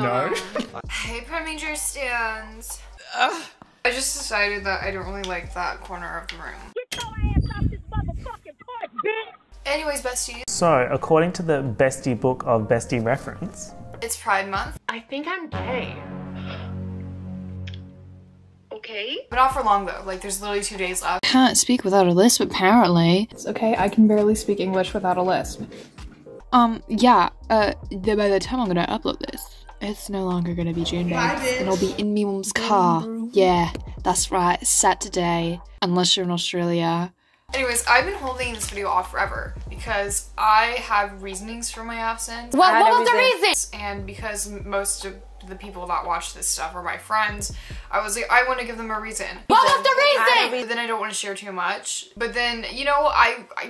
No. Hey, Preminger stands. I just decided that I don't really like that corner of the room. Get your ass off this motherfucking porch, bitch! Anyways, besties. So, according to the bestie book of bestie reference, it's Pride Month. I think I'm gay. Okay. But not for long though, like there's literally 2 days left. Can't speak without a lisp apparently. It's okay, I can barely speak English without a lisp. Yeah, by the time I'm gonna upload this, it's no longer gonna be June day, and I'll be in me mum's car. Yeah, that's right, Saturday, unless you're in Australia. Anyways, I've been holding this video off forever because I have reasonings for my absence. What was the reason? And because most of the people that watch this stuff are my friends, I was like, I want to give them a reason. What was the reason? But then I don't want to share too much. But then, you know,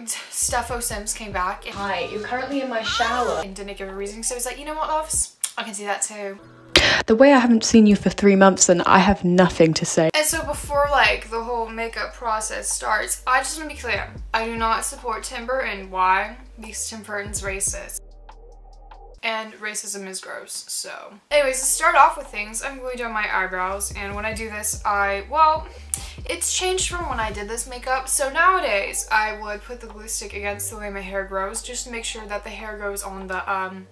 Steffo Sims came back. And Hi, you're currently in my shower. And didn't give a reason, so I was like, you know what, loves? I can see that too. The way I haven't seen you for 3 months and I have nothing to say. And so before like the whole makeup process starts, I just want to be clear. I do not support Tim Burton. Why? Because Tim Burton's racist. And racism is gross, so. Anyways, to start off with things, I'm going to do my eyebrows, and when I do this, well, it's changed from when I did this makeup. So nowadays, I would put the glue stick against the way my hair grows, just to make sure that the hair goes on the,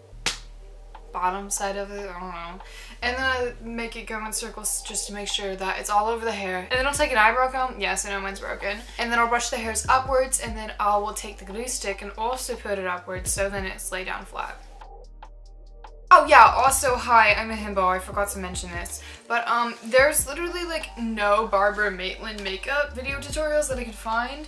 bottom side of it, I don't know. And then I make it go in circles just to make sure that it's all over the hair. And then I'll take an eyebrow comb. Yes, I know mine's broken. And then I'll brush the hairs upwards, and then I will take the glue stick and also put it upwards so then it's laid down flat. Oh yeah, also, hi, I'm a himbo, I forgot to mention this. But, there's literally, like, no Barbara Maitland makeup video tutorials that I could find.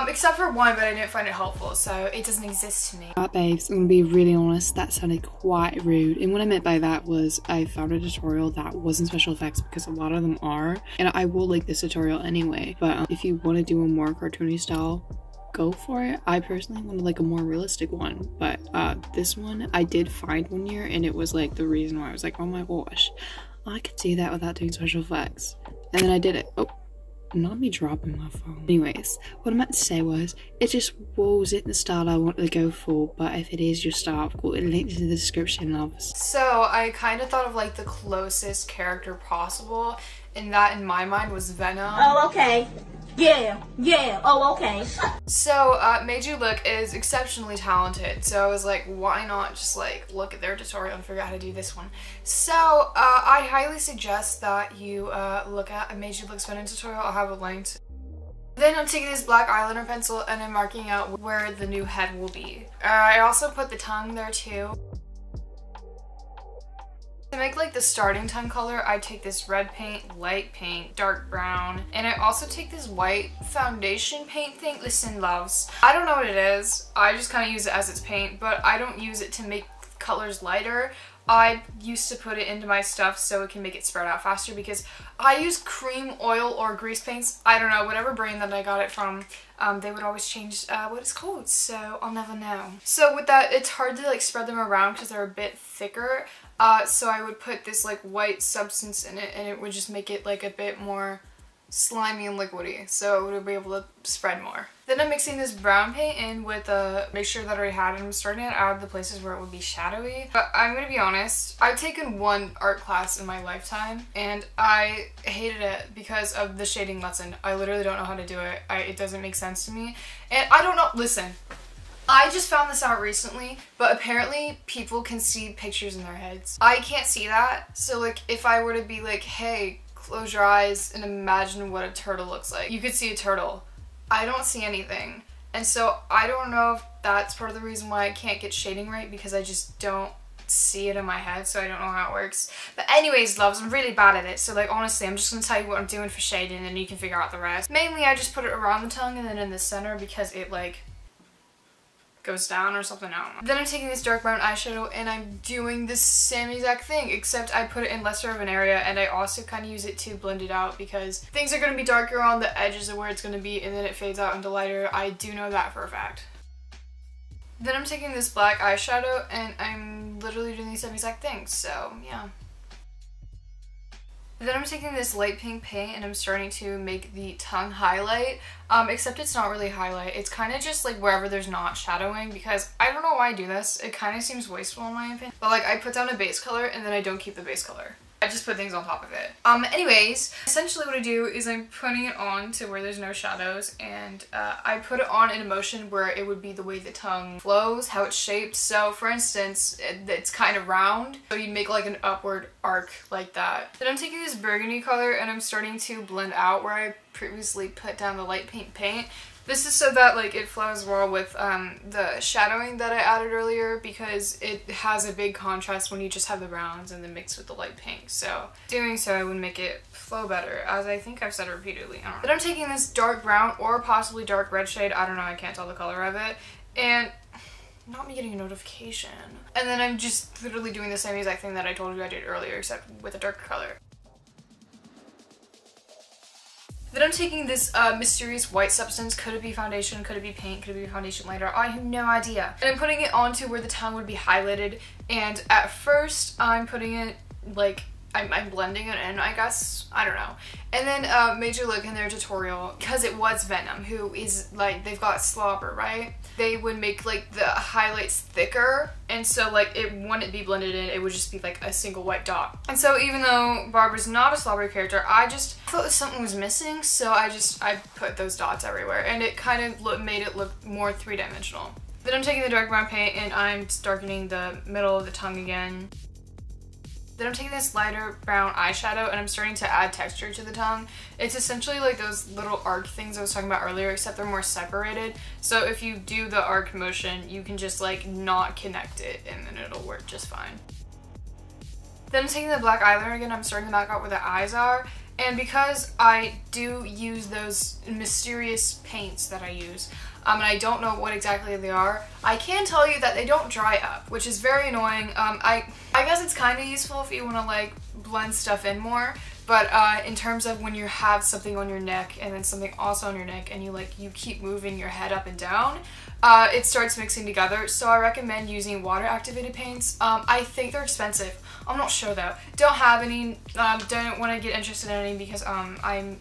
Except for one, but I didn't find it helpful, so it doesn't exist to me. Babes, I'm gonna be really honest, that sounded quite rude. And what I meant by that was I found a tutorial that wasn't special effects because a lot of them are. And I will link this tutorial anyway, but if you want to do a more cartoony style, go for it. I personally wanted like a more realistic one, but this one I did find one year, and it was like the reason why I was like, oh my gosh, I could do that without doing special effects. And then I did it. Oh, not me dropping my phone. Anyways, what I meant to say was, it just wasn't the style I wanted to go for, but if it is your style, I've got a link in the description, loves. So I kind of thought of like the closest character possible, and that in my mind was Venom. Oh, okay. Yeah, oh, okay. So, Madeyewlook is exceptionally talented, so I was like, why not just like look at their tutorial and figure out how to do this one. So, I highly suggest that you look at Madeyewlook's Venom tutorial. I'll have it linked. Then I'm taking this black eyeliner pencil and I'm marking out where the new head will be. I also put the tongue there too. To make like the starting tongue color, I take this red paint, light pink, dark brown, and I also take this white foundation paint thing. Listen, loves, I don't know what it is. I just kind of use it as its paint, but I don't use it to make colors lighter. I used to put it into my stuff so it can make it spread out faster because I use cream, oil, or grease paints. I don't know, whatever brand that I got it from, they would always change what it's called, so I'll never know. So with that, it's hard to like spread them around because they're a bit thicker. So I would put this like white substance in it, and it would just make it like a bit more slimy and liquidy, so it would be able to spread more. Then I'm mixing this brown paint in with a mixture that I already had, and I'm starting it out of the places where it would be shadowy. But I'm gonna be honest, I've taken one art class in my lifetime, and I hated it because of the shading lesson. I literally don't know how to do it. It doesn't make sense to me, and I don't know. Listen, I just found this out recently, but apparently people can see pictures in their heads. I can't see that, so like if I were to be like, hey, close your eyes and imagine what a turtle looks like, you could see a turtle. I don't see anything, and so I don't know if that's part of the reason why I can't get shading right, because I just don't see it in my head, so I don't know how it works. But anyways, loves, I'm really bad at it, so like honestly I'm just gonna tell you what I'm doing for shading and then you can figure out the rest. Mainly I just put it around the tongue and then in the center because it like goes down or something, I don't know. Then I'm taking this dark brown eyeshadow and I'm doing the same exact thing, except I put it in lesser of an area, and I also kind of use it to blend it out because things are going to be darker on the edges of where it's going to be, and then it fades out into lighter. I do know that for a fact. Then I'm taking this black eyeshadow and I'm literally doing the same exact thing, so yeah. Then I'm taking this light pink paint and I'm starting to make the tongue highlight, except it's not really highlight. It's kind of just like wherever there's not shadowing, because I don't know why I do this. It kind of seems wasteful in my opinion. But like I put down a base color and then I don't keep the base color. I just put things on top of it. Anyways, essentially what I do is I'm putting it on to where there's no shadows, and I put it on in a motion where it would be the way the tongue flows, how it's shaped. So for instance, it's kind of round, so you'd make like an upward arc like that. Then I'm taking this burgundy color and I'm starting to blend out where I previously put down the light pink paint. This is so that like it flows well with the shadowing that I added earlier, because it has a big contrast when you just have the browns and then mixed with the light pink. So doing so would make it flow better, as I think I've said repeatedly. I don't know. Then I'm taking this dark brown or possibly dark red shade, I don't know, I can't tell the color of it, and not me getting a notification. And then I'm just literally doing the same exact thing that I told you I did earlier, except with a darker color. Then I'm taking this mysterious white substance. Could it be foundation? Could it be paint? Could it be foundation lighter? I have no idea. And I'm putting it onto where the tongue would be highlighted. And at first I'm putting it like, I'm blending it in, I guess. I don't know. And then Madeyewlook in their tutorial, because it was Venom, who is like, they've got slobber, right? They would make like the highlights thicker, and so like it wouldn't be blended in, it would just be like a single white dot. And so even though Barbara's not a slobber character, I just thought something was missing, so I put those dots everywhere, and it kind of made it look more three-dimensional. Then I'm taking the dark brown paint and I'm darkening the middle of the tongue again. Then I'm taking this lighter brown eyeshadow and I'm starting to add texture to the tongue. It's essentially like those little arc things I was talking about earlier, except they're more separated. So if you do the arc motion, you can just like not connect it and then it'll work just fine. Then I'm taking the black eyeliner again, I'm starting to mark out where the eyes are. And because I do use those mysterious paints that I use, and I don't know what exactly they are, I can tell you that they don't dry up, which is very annoying. I guess it's kind of useful if you want to like blend stuff in more, but in terms of when you have something on your neck and then something also on your neck and you keep moving your head up and down, it starts mixing together. So I recommend using water activated paints. I think they're expensive. I'm not sure though. Don't have any, don't want to get interested in any because I'm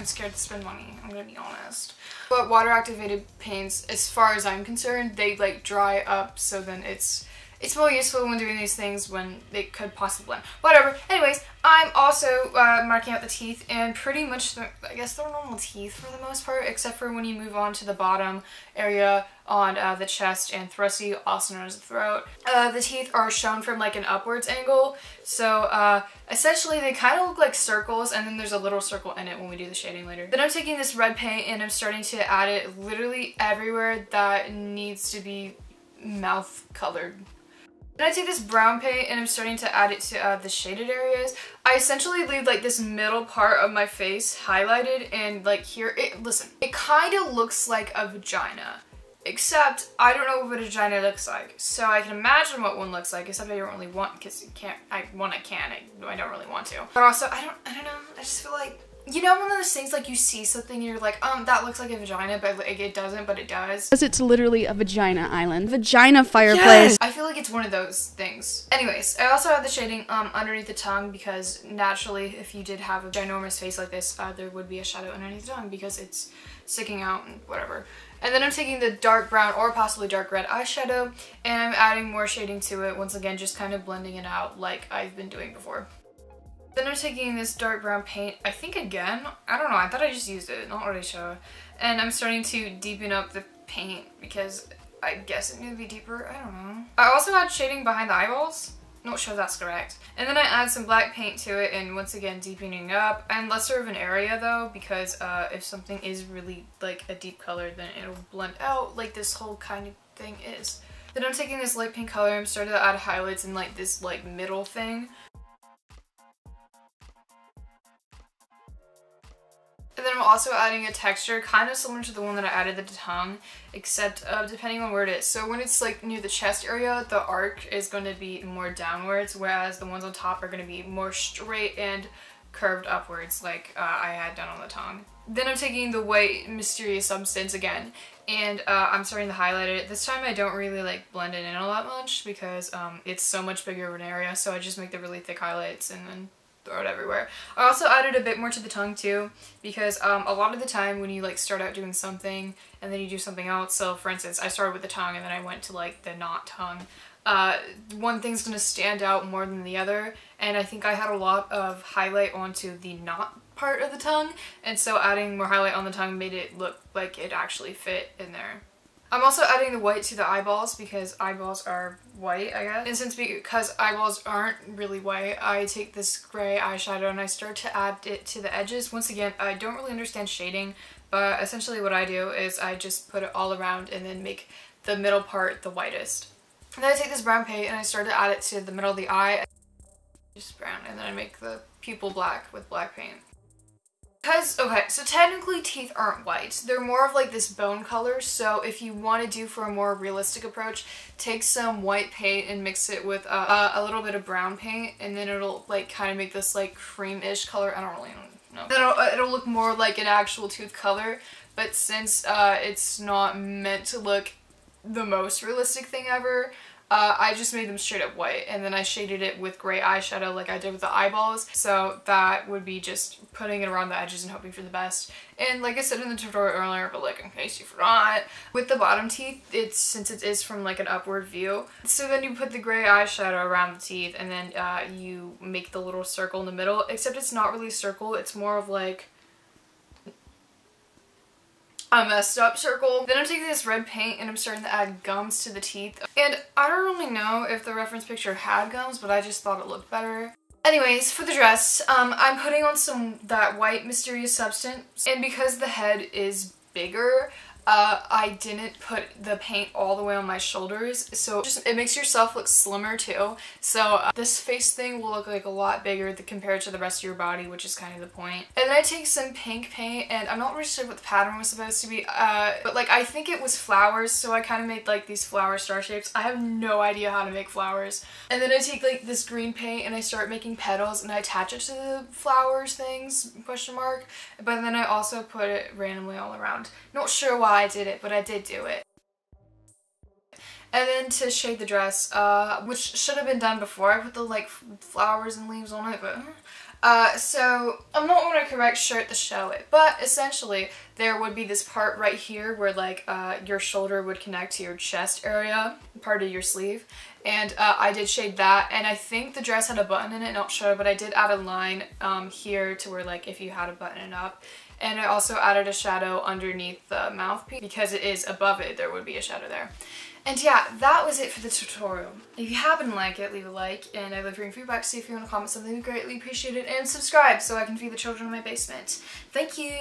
scared to spend money, I'm gonna be honest. But water activated paints, as far as I'm concerned, they like dry up, so then it's more useful when doing these things when they could possibly blend. Whatever. Anyways, I'm also marking out the teeth, and pretty much, I guess they're normal teeth for the most part, except for when you move on to the bottom area on the chest and thrusty, also known as the throat. The teeth are shown from like an upwards angle, so essentially they kind of look like circles, and then there's a little circle in it when we do the shading later. Then I'm taking this red paint and I'm starting to add it literally everywhere that needs to be mouth colored. Then I take this brown paint and I'm starting to add it to the shaded areas. I essentially leave like this middle part of my face highlighted, and like here, listen, it kind of looks like a vagina. Except, I don't know what a vagina looks like. So I can imagine what one looks like, except I don't really want, because you can't, I don't really want to. But also, I don't know, I just feel like, you know, one of those things like you see something and you're like, that looks like a vagina, but like, it doesn't, but it does. Because it's literally a vagina island. Vagina fireplace. Yes! I feel like it's one of those things. Anyways, I also have the shading underneath the tongue, because naturally, if you did have a ginormous face like this, there would be a shadow underneath the tongue because it's sticking out and whatever. And then I'm taking the dark brown or possibly dark red eyeshadow and I'm adding more shading to it, once again just kind of blending it out like I've been doing before. Then I'm taking this dark brown paint, I think again, I don't know, I thought I just used it, not really sure. And I'm starting to deepen up the paint because I guess it needs to be deeper, I don't know. I also add shading behind the eyeballs. Not sure that's correct. And then I add some black paint to it and once again deepening up, and lesser of an area though, because if something is really like a deep color then it'll blend out like this whole kind of thing is. Then I'm taking this light pink color and I'm starting to add highlights in like this like middle thing. And then I'm also adding a texture kind of similar to the one that I added the tongue, except depending on where it is. So when it's like near the chest area, the arc is going to be more downwards, whereas the ones on top are going to be more straight and curved upwards like I had done on the tongue. Then I'm taking the white mysterious substance again and I'm starting to highlight it. This time I don't really like blend it in all that much because it's so much bigger of an area, so I just make the really thick highlights and then throw it everywhere. I also added a bit more to the tongue too, because a lot of the time when you like start out doing something and then you do something else, so for instance I started with the tongue and then I went to like the not tongue, one thing's gonna stand out more than the other, and I think I had a lot of highlight onto the not part of the tongue, and so adding more highlight on the tongue made it look like it actually fit in there. I'm also adding the white to the eyeballs because eyeballs are white, I guess. And because eyeballs aren't really white, I take this gray eyeshadow and I start to add it to the edges. Once again, I don't really understand shading, but essentially what I do is I just put it all around and then make the middle part the whitest. And then I take this brown paint and I start to add it to the middle of the eye. Just brown, and then I make the pupil black with black paint. Because, okay, so technically teeth aren't white. They're more of like this bone color, so if you want to do for a more realistic approach, take some white paint and mix it with a little bit of brown paint, and then it'll like kind of make this like cream-ish color. I don't really know. Then it'll look more like an actual tooth color, but since it's not meant to look the most realistic thing ever, I just made them straight up white, and then I shaded it with gray eyeshadow like I did with the eyeballs, so that would be just putting it around the edges and hoping for the best. And like I said in the tutorial earlier, but like in case you forgot, with the bottom teeth, since it is from like an upward view, so then you put the gray eyeshadow around the teeth, and then you make the little circle in the middle, except it's not really a circle, it's more of like a messed up circle. Then I'm taking this red paint and I'm starting to add gums to the teeth. And I don't really know if the reference picture had gums, but I just thought it looked better. Anyways, for the dress, I'm putting on that white mysterious substance, and because the head is bigger, I didn't put the paint all the way on my shoulders, so it makes yourself look slimmer too. So this face thing will look like a lot bigger compared to the rest of your body, which is kind of the point. And then I take some pink paint, and I'm not really sure what the pattern was supposed to be, but like I think it was flowers, so I kind of made like these flower star shapes. I have no idea how to make flowers. And then I take like this green paint and I start making petals and I attach it to the flowers things, question mark, but then I also put it randomly all around. Not sure why I did it, but I did do it. And then to shade the dress, which should have been done before I put the like flowers and leaves on it, but so I'm not wearing a correct shirt to show it, but essentially there would be this part right here where like your shoulder would connect to your chest area, part of your sleeve, and I did shade that, and I think the dress had a button in it, not sure, but I did add a line here to where like if you had a button it up. And I also added a shadow underneath the mouthpiece because it is above it, there would be a shadow there. And yeah, that was it for the tutorial. If you happen to like it, leave a like, and I love hearing feedback, so if you want to comment something, we greatly appreciate it, and subscribe so I can feed the children in my basement. Thank you!